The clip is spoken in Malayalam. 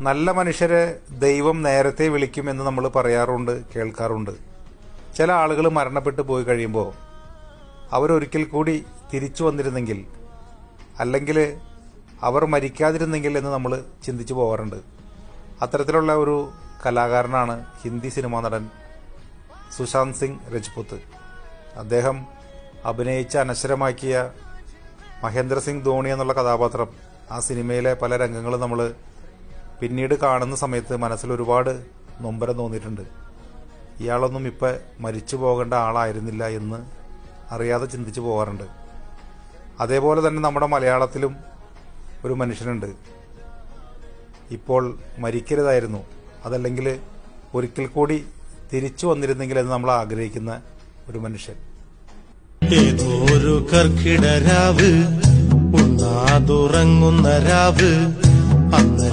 നല്ല മനുഷ്യരെ ദൈവം നേരത്തെ വിളിക്കുമെന്ന് നമ്മൾ പറയാറുണ്ട്, കേൾക്കാറുണ്ട്. ചില ആളുകൾ മരണപ്പെട്ടു പോയി കഴിയുമ്പോൾ അവരൊരിക്കൽ കൂടി തിരിച്ചു വന്നിരുന്നെങ്കിൽ, അല്ലെങ്കിൽ അവർ മരിക്കാതിരുന്നെങ്കിൽ എന്ന് നമ്മൾ ചിന്തിച്ചു പോകാറുണ്ട്. അത്തരത്തിലുള്ള ഒരു കലാകാരനാണ് ഹിന്ദി സിനിമാ നടൻ സുശാന്ത് സിംഗ് രജ്പുത്ത്. അദ്ദേഹം അഭിനയിച്ച് അനശ്വരമാക്കിയ മഹേന്ദ്ര സിംഗ് ധോണി എന്നുള്ള കഥാപാത്രം, ആ സിനിമയിലെ പല രംഗങ്ങളും നമ്മൾ പിന്നീട് കാണുന്ന സമയത്ത് മനസ്സിൽ ഒരുപാട് നൊമ്പരം തോന്നിയിട്ടുണ്ട്. ഇയാളൊന്നും ഇപ്പം മരിച്ചു പോകേണ്ട ആളായിരുന്നില്ല എന്ന് അറിയാതെ ചിന്തിച്ചു പോകാറുണ്ട്. അതേപോലെ തന്നെ നമ്മുടെ മലയാളത്തിലും ഒരു മനുഷ്യനുണ്ട്, ഇപ്പോൾ മരിക്കരുതായിരുന്നു, അതല്ലെങ്കിൽ ഒരിക്കൽ കൂടി തിരിച്ചു വന്നിരുന്നെങ്കിൽ എന്ന് നമ്മൾ ആഗ്രഹിക്കുന്ന ഒരു മനുഷ്യൻ. ഏതോ ഒരു കർക്കിടരാവ്, ഉണ്ണാതുറങ്ങുന്ന രാവ്, അന്ന്